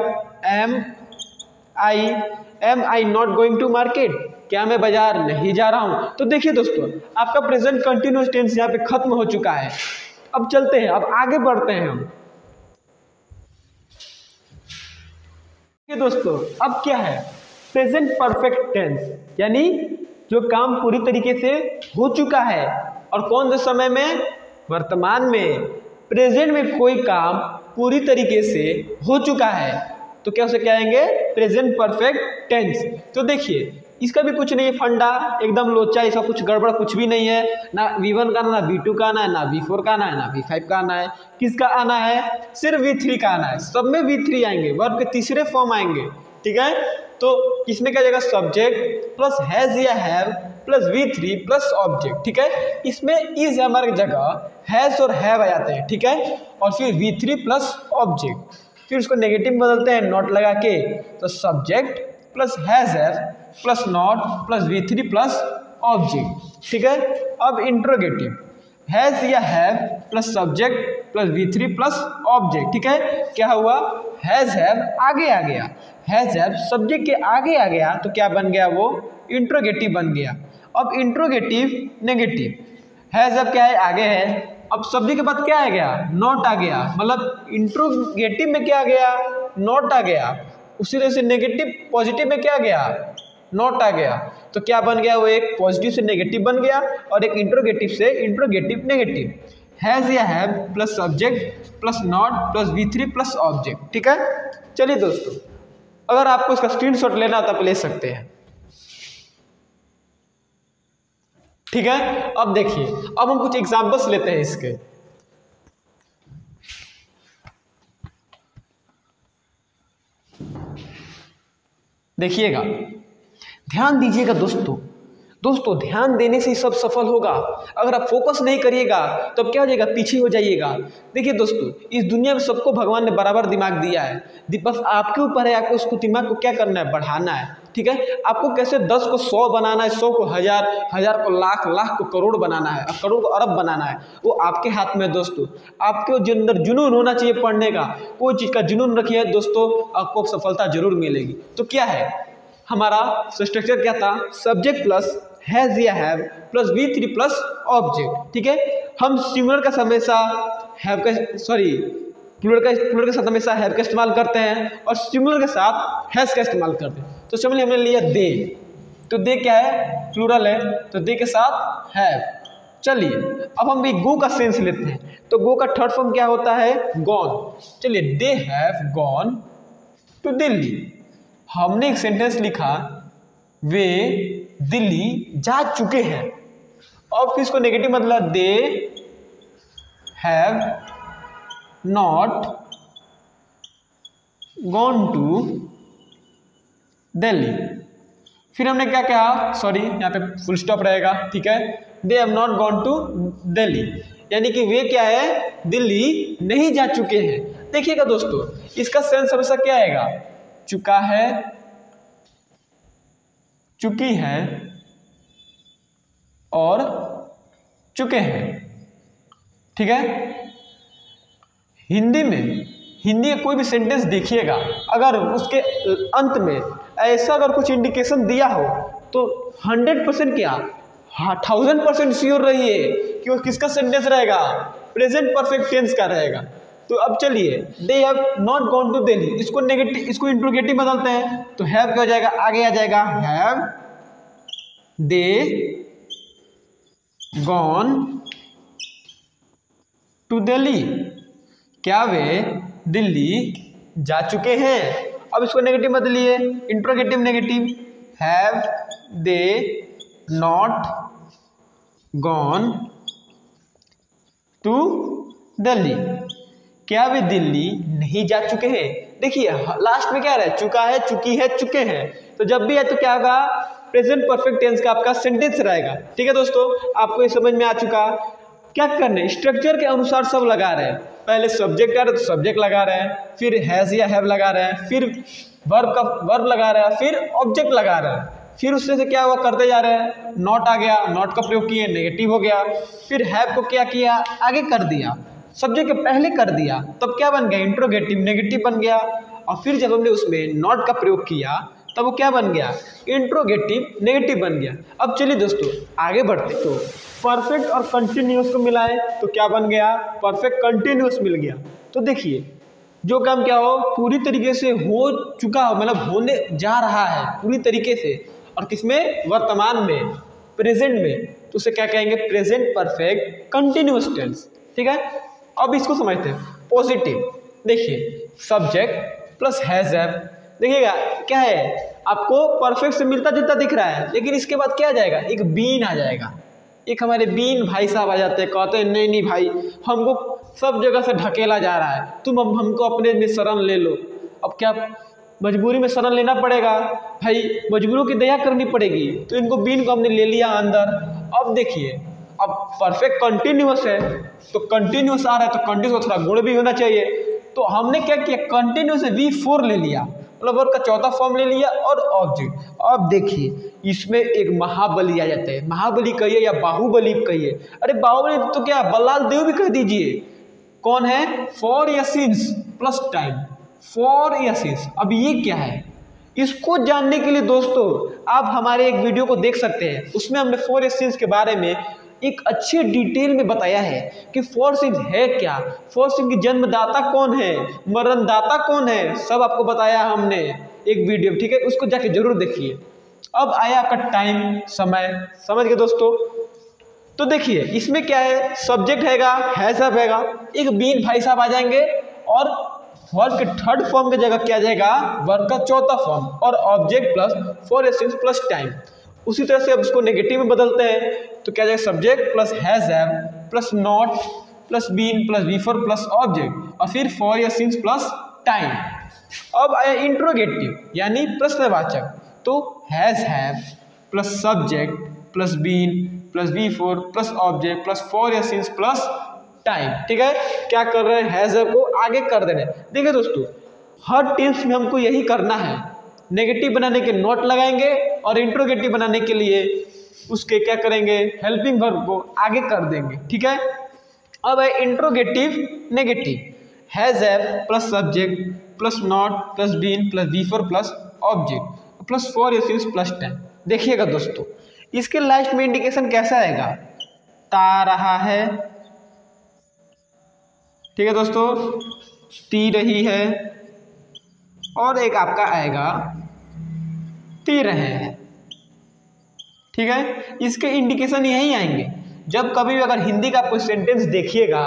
am I not going to market, क्या मैं बाजार नहीं जा रहा हूं। तो देखिए दोस्तों आपका प्रेजेंट कंटिन्यूअस टेंस यहाँ पे खत्म हो चुका है। अब चलते हैं, अब आगे बढ़ते हैं हम। दोस्तों अब क्या है प्रेजेंट परफेक्ट टेंस, यानी जो काम पूरी तरीके से हो चुका है और कौन से समय में? वर्तमान में। प्रेजेंट में कोई काम पूरी तरीके से हो चुका है तो क्या उसे कहेंगे? Present perfect tense. तो देखिए इसका भी कुछ नहीं है, फंडा एकदम लोचा, इसका कुछ गड़बड़ कुछ भी नहीं है। ना V1 का आना, ना V2 का आना है, ना V4 का आना है, ना V5 का आना है। किसका आना है? सिर्फ V3 का आना है। सब में V3 आएंगे, वर्ब के तीसरे फॉर्म आएंगे। ठीक है, तो इसमें क्या जाएगा? सब्जेक्ट प्लस हैज या have plus V3 plus object. ठीक है, इसमें इज हमारी जगह हैज और हैव आ जाते हैं। ठीक है, और फिर V3 प्लस ऑब्जेक्ट, फिर उसको नेगेटिव बदलते हैं नॉट लगा के, तो subject plus has have plus not plus V3 plus object. ठीक है, अब इंट्रोगेटिव हैज या have plus subject plus V3 plus object. ठीक है, क्या हुआ? हैज हैव आगे आ गया, हैज हैव सब्जेक्ट के आगे आ गया तो क्या बन गया? वो इंट्रोगेटिव बन गया। अब इंट्रोगेटिव नेगेटिव, हैज हैव क्या है? आगे है, अब सब्जेक्ट के बाद क्या आ गया? नॉट आ गया, मतलब इंट्रोगेटिव में क्या आ गया? नॉट आ गया। उसी तरह से नेगेटिव पॉजिटिव में क्या आ गया? नॉट आ गया। तो क्या बन गया? वो एक पॉजिटिव से नेगेटिव बन गया और एक इंट्रोगेटिव से इंट्रोगेटिव नेगेटिव। हैज या have plus subject plus not plus V3 plus object. ठीक है, चलिए दोस्तों, अगर आपको इसका स्क्रीनशॉट लेना हो तो आप ले सकते हैं। ठीक है, अब देखिए, अब हम कुछ एग्जांपल्स लेते हैं इसके। देखिएगा, ध्यान दीजिएगा दोस्तों, ध्यान देने से ही सब सफल होगा। अगर आप फोकस नहीं करिएगा तो अब क्या हो जाएगा? पीछे हो जाइएगा। देखिए दोस्तों, इस दुनिया में सबको भगवान ने बराबर दिमाग दिया है, बस आपके ऊपर है आपको उसको दिमाग को क्या करना है? बढ़ाना है। ठीक है, आपको कैसे 10 को 100 बनाना है, 100 को 1000, 1000 को लाख, लाख को करोड़ बनाना है, करोड़ को अरब बनाना है, वो आपके हाथ में है दोस्तों। आपके अंदर जुनून होना चाहिए पढ़ने का, कोई चीज़ का जुनून रखिए दोस्तों, आपको सफलता जरूर मिलेगी। तो क्या है हमारा स्ट्रक्चर? क्या था? सब्जेक्ट प्लस हैज या have plus V3 plus object. ठीक है, हम सिंगुलर का हमेशा हैव का प्लूरल के साथ हमेशा हैव का इस्तेमाल करते हैं और सिंगुलर के साथ हैज का इस्तेमाल करते हैं। तो चलिए हमने लिया दे, तो दे क्या है? प्लूरल है, तो दे के साथ हैव। चलिए अब हम भी गो का सेंस लेते हैं, तो गो का थर्ड फॉर्म क्या होता है? गॉन। चलिए, they have gone to Delhi. हमने एक सेंटेंस लिखा, वे दिल्ली जा चुके हैं, और फिर इसको नेगेटिव मतलब they have not gone to Delhi. फिर हमने क्या कहा? सॉरी, यहाँ पे फुल स्टॉप रहेगा। ठीक है, they have not gone to Delhi, यानी कि वे क्या है? दिल्ली नहीं जा चुके हैं। देखिएगा दोस्तों, इसका सेंस हमेशा क्या आएगा? चुका है, चुकी है और चुके हैं। ठीक है, हिंदी का कोई भी सेंटेंस देखिएगा, अगर उसके अंत में ऐसा अगर कुछ इंडिकेशन दिया हो तो 100% क्या 1000% श्योर रहिए कि वो किसका सेंटेंस रहेगा? प्रेजेंट परफेक्ट टेंस का रहेगा। तो अब चलिए, they have not gone to Delhi, इसको नेगेटिव, इसको इंट्रोगेटिव बदलते हैं, तो हैव क्या हो जाएगा? आगे आ जाएगा have they gone to Delhi, क्या वे दिल्ली जा चुके हैं? अब इसको नेगेटिव बदलिए, interrogative negative, have they not gone to Delhi, क्या वे दिल्ली नहीं जा चुके हैं? देखिए लास्ट में क्या रहा? चुका है, चुकी है, चुके हैं। तो जब भी है तो क्या होगा? प्रेजेंट परफेक्ट टेंस का आपका सेंटेंस रहेगा। ठीक है दोस्तों, आपको ये समझ में आ चुका। क्या करने? स्ट्रक्चर के अनुसार सब लगा रहे हैं। पहले सब्जेक्ट आ रहा है तो सब्जेक्ट लगा रहे हैं, फिर हैज या हैव लगा रहे हैं, फिर वर्ब लगा रहे हैं, फिर ऑब्जेक्ट लगा रहे हैं, फिर उससे से क्या हुआ? करते जा रहे हैं, नॉट आ गया, नॉट का प्रयोग किए, नेगेटिव हो गया, फिर हैव को क्या किया? आगे कर दिया, सब्जेक्ट के पहले कर दिया, तब क्या बन गया? इंट्रोगेटिव नेगेटिव बन गया। और फिर जब हमने उसमें नॉट का प्रयोग किया तब वो क्या बन गया? इंट्रोगेटिव नेगेटिव बन गया। अब चलिए दोस्तों आगे बढ़ते, तो परफेक्ट और कंटिन्यूअस को मिलाएं तो क्या बन गया? परफेक्ट कंटिन्यूअस मिल गया। तो देखिए, जो काम क्या हो पूरी तरीके से हो चुका हो, मतलब होने जा रहा है पूरी तरीके से, और किसमें? वर्तमान में। प्रेजेंट में, तो उसे क्या कहेंगे, प्रेजेंट परफेक्ट कंटिन्यूअस टेंस। ठीक है, अब इसको समझते हैं। पॉजिटिव, देखिए सब्जेक्ट प्लस हैज हैव, देखिएगा क्या है, आपको परफेक्ट से मिलता जुलता दिख रहा है, लेकिन इसके बाद क्या आ जाएगा, एक बीन आ जाएगा। एक हमारे बीन भाई साहब आ जाते हैं, कहते हैं नहीं नहीं भाई, हमको सब जगह से ढकेला जा रहा है, तुम अब हमको अपने में शरण ले लो। अब क्या मजबूरी में शरण लेना पड़ेगा भाई, मजबूरों की दया करनी पड़ेगी, तो इनको बीन को हमने ले लिया अंदर। अब देखिए, अब परफेक्ट कंटिन्यूअस है, तो कंटिन्यूअस आ रहा है तो कंटिन्यूअस थोड़ा गुण भी होना चाहिए, तो हमने क्या किया, कंटिन्यूअस से V4 ले लिया, मतलब वर्ग का चौथा फॉर्म ले लिया और ऑब्जेक्ट। अब देखिए इसमें एक महाबली आ जाते हैं, महाबली कहिए या बाहुबली कहिए, अरे बाहुबली तो क्या बल्लाल देव भी कह दीजिए, कौन है, फॉर या सिंस प्लस टाइम, फॉर या सिंस। अब ये क्या है, इसको जानने के लिए दोस्तों आप हमारे एक वीडियो को देख सकते हैं, उसमें हमने फॉर या सिंस के बारे में एक अच्छे डिटेल में बताया है कि फॉर सिंस है क्या, फॉर सिंस की जन्मदाता कौन है, मरणदाता कौन है, सब आपको बताया हमने एक वीडियो। ठीक है, उसको जाके जरूर देखिए। अब आया आपका टाइम, समय, समझ गए दोस्तों। तो देखिए इसमें क्या है, सब्जेक्ट हैगा, हैज हैव हैगा, एक बीन भाई साहब आ जाएंगे, और वर्ब के थर्ड फॉर्म की जगह क्या आ जाएगा, वर्ब का चौथा फॉर्म, और object plus for since plus time. उसी तरह से अब इसको नेगेटिव में बदलते हैं, तो क्या जाएगा, subject plus has have plus not plus been plus V4 plus object, और फिर फॉर या सिंस प्लस टाइम। अब आया इंट्रोगेटिव यानी प्रश्नवाचक, तो has have plus subject plus been plus V4 plus object plus for या सिंस प्लस टाइम। ठीक है, क्या कर रहे हैं, हैज हैव को आगे कर दे रहे हैं। देखिए दोस्तों, हर टेंस में हमको यही करना है, नेगेटिव बनाने के नोट लगाएंगे, और इंट्रोगेटिव बनाने के लिए उसके क्या करेंगे, हेल्पिंग वर्ब को आगे कर देंगे। ठीक है, अब है interrogative negative, has have plus subject plus not plus been plus V4 plus object plus for या सिंस प्लस टाइम। देखिएगा दोस्तों, इसके लास्ट में इंडिकेशन कैसा आएगा, ता रहा है, ठीक है दोस्तों, ती रही है, और एक आपका आएगा ती रहे हैं। ठीक है, इसके इंडिकेशन यही आएंगे, जब कभी भी अगर हिंदी का कोई सेंटेंस देखिएगा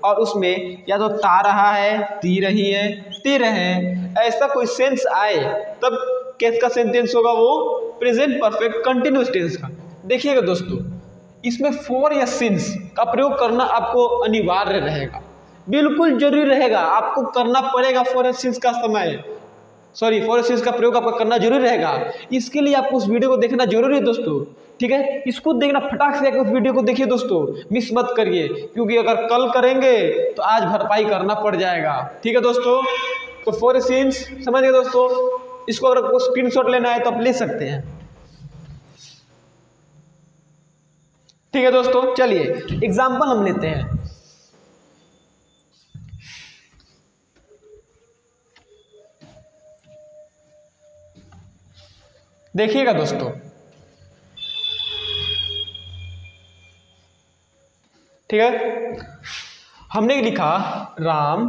और उसमें या तो ता रहा है, ती रही है, ती रहे हैं, ऐसा कोई सेंस आए, तब किसका सेंटेंस होगा, वो प्रेजेंट परफेक्ट कंटिन्यूअस टेंस का। देखिएगा दोस्तों, इसमें फॉर या सिंस का प्रयोग करना आपको अनिवार्य रहेगा, बिल्कुल जरूरी रहेगा, आपको करना पड़ेगा। फॉर या सिंस का समय, सॉरी फॉर या सिंस का प्रयोग आपको करना जरूरी रहेगा, इसके लिए आपको उस वीडियो को देखना जरूरी है दोस्तों। ठीक है, इसको देखना, फटाक से उस वीडियो को देखिए दोस्तों, मिस मत करिए, क्योंकि अगर कल करेंगे तो आज भरपाई करना पड़ जाएगा। ठीक है दोस्तों, तो फॉर या सिंस समझ गए दोस्तों, इसको अगर आपको स्क्रीनशॉट लेना है तो आप ले सकते हैं। ठीक है दोस्तों, चलिए एग्जाम्पल हम लेते हैं। देखिएगा दोस्तों, ठीक है, हमने लिखा Ram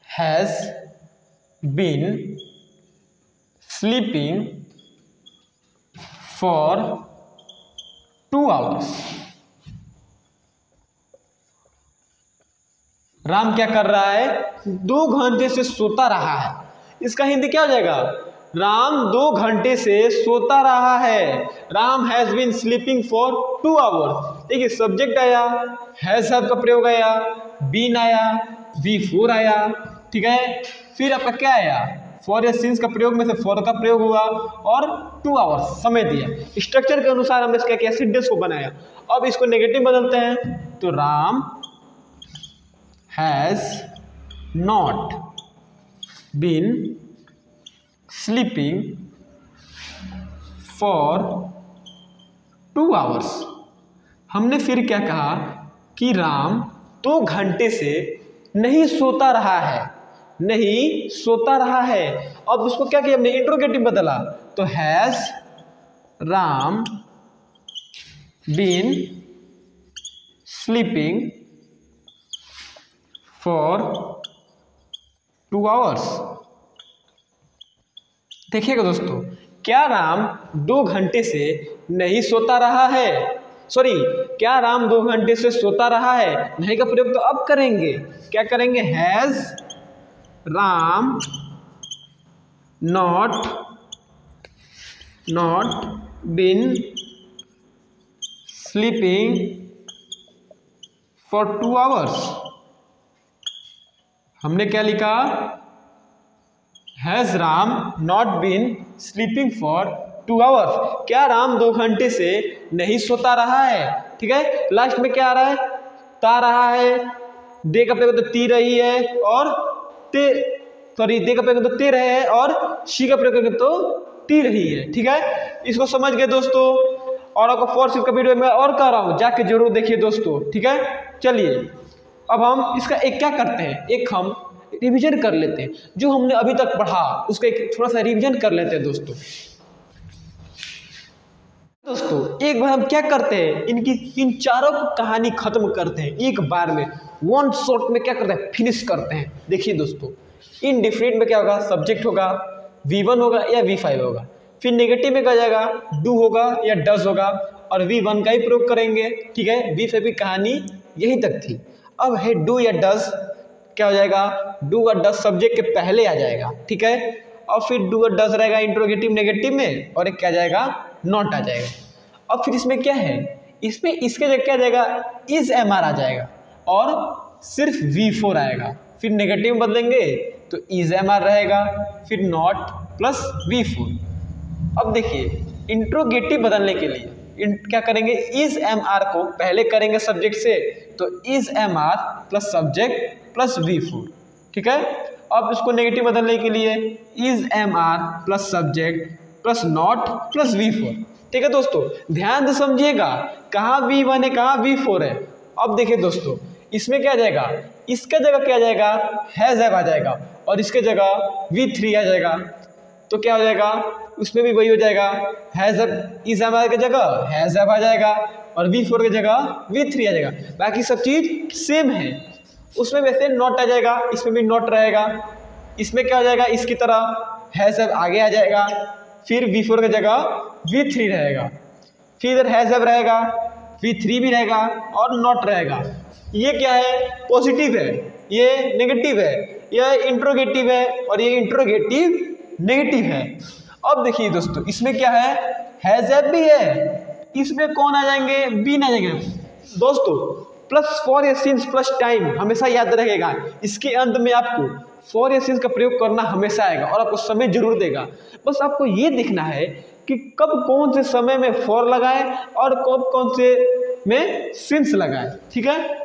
has been sleeping for 2 hours। Ram क्या कर रहा है, 2 घंटे से सोता रहा है। इसका हिंदी क्या हो जाएगा, राम 2 घंटे से सोता रहा है। Ram has been sleeping for 2 hours। देखिए सब्जेक्ट आया, हैज हैव का प्रयोग आया, बीन आया, V4 आया, ठीक है, फिर आपका क्या आया, फॉर या सिंस का प्रयोग में से फॉर का प्रयोग हुआ, और 2 hours समय दिया। स्ट्रक्चर के अनुसार हमने इसका क्या सेंटेंस को बनाया। अब इसको नेगेटिव बदलते हैं, तो Ram has not been sleeping for 2 hours। हमने फिर क्या कहा कि राम 2 घंटे से नहीं सोता रहा है, नहीं सोता रहा है। अब उसको क्या किया हमने, इंट्रोगेटिव बदला, तो has Ram been sleeping for 2 hours। देखिएगा दोस्तों, क्या राम 2 घंटे से नहीं सोता रहा है, सॉरी क्या राम 2 घंटे से सोता रहा है, नहीं का प्रयोग तो अब करेंगे, क्या करेंगे, has Ram not been sleeping for 2 hours. हमने क्या लिखा, has Ram not been sleeping for 2 hours, क्या राम 2 घंटे से नहीं सोता रहा है। ठीक है, लास्ट में क्या आ रहा है, ता रहा है, दे का प्रयोग तो ती रही है, और ते सॉरी दे का प्रयोग तो ते रहे है, और शी का प्रयोग तो ती रही है। ठीक है, इसको समझ गए दोस्तों। और आपको फोर्थ का वीडियो में और कह रहा हूँ, जाके जरूर देखिए दोस्तों। ठीक है, चलिए अब हम इसका एक क्या करते हैं, एक हम रिवीजन कर लेते हैं, जो हमने अभी तक पढ़ा उसका एक थोड़ा सा रिवीजन कर लेते हैं दोस्तों। एक बार हम क्या करते हैं, इनकी इन चारों को कहानी खत्म करते हैं एक बार में, वन शॉट में क्या करते हैं, फिनिश करते हैं। देखिए दोस्तों, इन डिफरेंट में क्या होगा, सब्जेक्ट होगा, V1 होगा या V5 होगा, फिर नेगेटिव में क्या जाएगा, डू होगा या डज होगा, और V1 का ही प्रयोग करेंगे। ठीक है, V5 की कहानी यही तक थी। अब है डू या डज, क्या हो जाएगा, डू और डज सब्जेक्ट के पहले आ जाएगा। ठीक है, और फिर डू और डज रहेगा इंट्रोगेटिव नेगेटिव में, और एक क्या जाएगा, नॉट आ जाएगा। अब फिर इसमें क्या है, इसमें इसके जगह क्या जाएगा, इज MR आ जाएगा, और सिर्फ V4 आएगा। फिर नेगेटिव में बदलेंगे तो इज MR रहेगा, फिर नॉट प्लस V4। अब देखिए, इंट्रोगेटिव बदलने के लिए क्या करेंगे, इज MR को पहले करेंगे सब्जेक्ट से, तो is MR plus subject plus V4। ठीक है, अब इसको नेगेटिव बदलने के लिए is MR plus subject plus not plus V4। ठीक है दोस्तों, ध्यान से समझिएगा, कहाँ V1 है कहाँ V4 है। अब देखिए दोस्तों, इसमें क्या जाएगा, इसके जगह क्या जाएगा, हैज हैव आ जाएगा, और इसके जगह V3 आ जाएगा। तो क्या हो जाएगा, उसमें भी वही हो जाएगा, हैज इज MR की जगह हैज हैव आ जाएगा, और V4 की जगह V3 आ जाएगा। बाकी सब चीज सेम है, उसमें वैसे नॉट आ जाएगा, इसमें भी नॉट रहेगा। इसमें क्या हो जाएगा, इसकी तरह हैज हैव आगे आ जाएगा, फिर V4 की जगह V3 रहेगा, फिर इधर हैज हैव रहेगा, V3 भी रहेगा, और नॉट रहेगा। ये क्या है, पॉजिटिव है, ये नेगेटिव है, ये इंट्रोगेटिव है, और ये इंट्रोगेटिव नेगेटिव है। अब देखिए दोस्तों, इसमें क्या है, हैज हैव भी है, इसमें कौन आ जाएंगे, बीन आ जाएंगे दोस्तों। प्लस फॉर या सिंस प्लस टाइम हमेशा याद रखेगा, इसके अंत में आपको फॉर या सिंस का प्रयोग करना हमेशा आएगा, और आपको समय जरूर देगा। बस आपको ये देखना है कि कब कौन से समय में फॉर लगाए और कब कौन से में सिंस लगाए। ठीक है,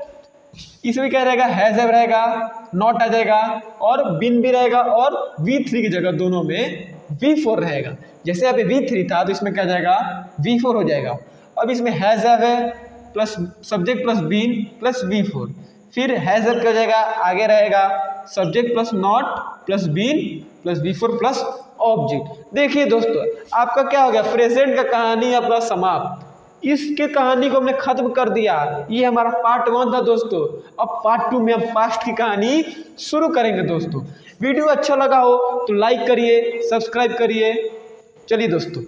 इसमें क्या रहेगा, हैज हैव रहेगा, नॉट आ जाएगा, और बिन भी रहेगा, और V3 की जगह दोनों में V4 रहेगा। जैसे यहाँ पे V3 था तो इसमें क्या जाएगा, V4 हो जाएगा। अब इसमें हैज हैव है plus subject plus been plus V4, फिर हैज हैव क्या हो जाएगा, आगे रहेगा subject plus not plus been plus V4 plus object. देखिए दोस्तों, आपका क्या हो गया, प्रेजेंट का कहानी आपका समाप्त। इसके कहानी को हमने खत्म कर दिया। ये हमारा पार्ट 1 था दोस्तों। अब पार्ट 2 में हम पास्ट की कहानी शुरू करेंगे दोस्तों। वीडियो अच्छा लगा हो तो लाइक करिए, सब्सक्राइब करिए। चलिए दोस्तों।